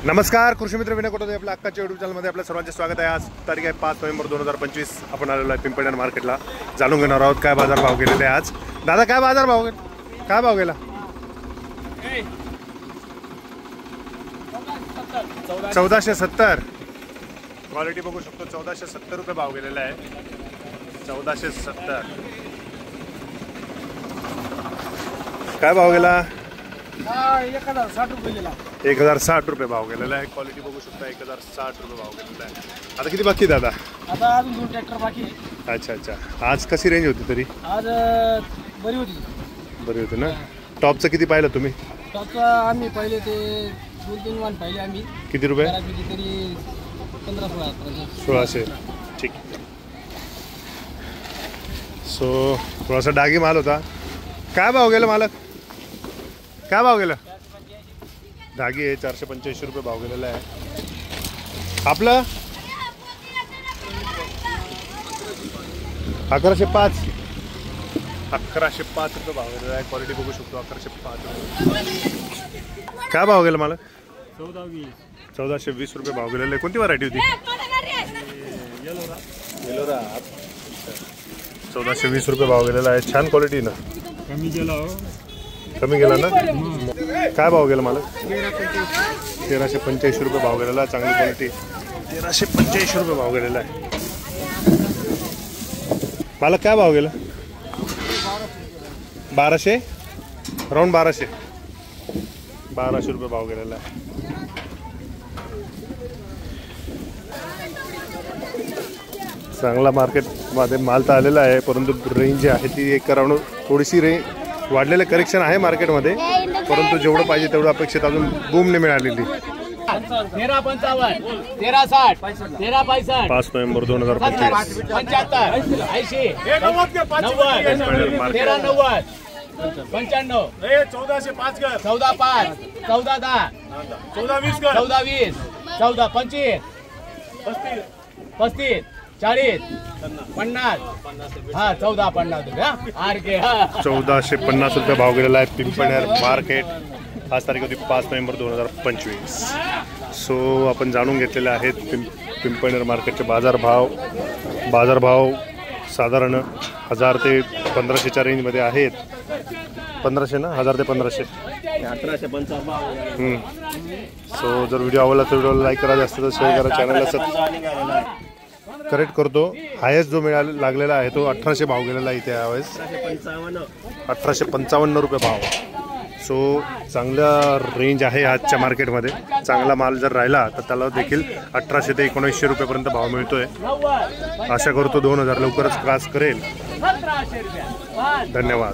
नमस्कार, कृषी मित्र विनय कोटोदे आपल्या अक्काच्या यूट्यूब चॅनलमध्ये आपल्या सर्वांचे स्वागत आहे। आज तारीख आहे 5 नोव्हेंबर 2025। आपण आलेलो आहे पिंपळनेर मार्केटला। जाणून घेणार आहोत काय बाजार भाव गेलेले आज। दादा काय बाजार भाव काय भाव गेला? 1470 क्वालिटी बघू शकतो। 1470 रुपये भाव गेलेला आहे। 1470 काय भाव गेला? 1060 रुपये गेला। 1060 रुपये भाव गेलेला आहे। क्वालिटी बघू शकता 1060 रुपये भाव गेलेला आहे। आता किती बाकी दादा? आता अजून 2 ट्रॅक्टर बाकी आहे। अच्छा अच्छा, आज कशी रेंज होती तरी? आज बरी होती ना? टॉपचं किती पाहिलं तुम्ही? टॉपचा आम्ही पहिले ते 2-3 वाण पाहिले आम्ही। किती रुपये? तरी 1500 ठीक। सो थोडासा डागी माल होता। काय भाव गेला मालक? काय भाव गेला? धागी आहे 485 रुपये भाव गेलेला आहे। आपलं 1105 रुपये भाव गेलेला आहे। क्वालिटी बघू शकतो 1105 रुपये। काय भाव गेला मालक? 1420 रुपये भाव गेलेला आहे। कोणती व्हरायटी होती? येलोरा 1420 रुपये भाव गेलेला आहे। छान क्वालिटी ना? कमी गेला ना? काय भाव गेला मला? 1385 रुपये भाव गेलेला आहे। चांगली क्वालिटी 1385 रुपये भाव गेलेला आहे। मला काय भाव गेला? 1200 राऊंड 1200 रुपये भाव गेलेला आहे। चांगला मार्केटमध्ये माल तर आलेला आहे, परंतु रेंज जी आहे ती एक राऊंड थोडीशी रेंज वाढलेलं करेक्शन आहे मार्केटमध्ये, परंतु जेवढं पाहिजे तेवढं अपेक्षित अजून बूम नाही मिळालेली। 1355 1360 1365 5 नोव्हेंबर 2025 75 80 90 1390 95 1405 कर 14 5 14 10 14 20 कर 14 20 14 25 35 40 50 हा 1450 रुपये आर के 1450 रुपये भाव गेलेला आहे पिंपळनेर मार्केट। आज तारीख होती 5 नोव्हेंबर 2025। सो आपण जाणून घेतलेले आहेत पिंपळनेर मार्केटचे बाजारभाव साधारण 1000 ते 1500च्या रेंजमध्ये आहेत। 1500 ना? 1000 ते 1500 1855 सो जर व्हिडिओ आवडला तर व्हिडिओला लाईक करा, जास्त शेअर करा, चॅनलला करेक्ट करतो। हायेस्ट जो लागलेला आहे तो 1800 भाव गेलेला आहे इथे यावेळेस 1855 रुपये भाव। सो चांगला रेंज आहे आजच्या मार्केटमध्ये। चांगला माल जर राहिला तर त्याला देखील 1800 ते 1900 रुपयेपर्यंत भाव मिळतोय। आशा करतो 2000 लवकरच क्रॉस करेल। धन्यवाद।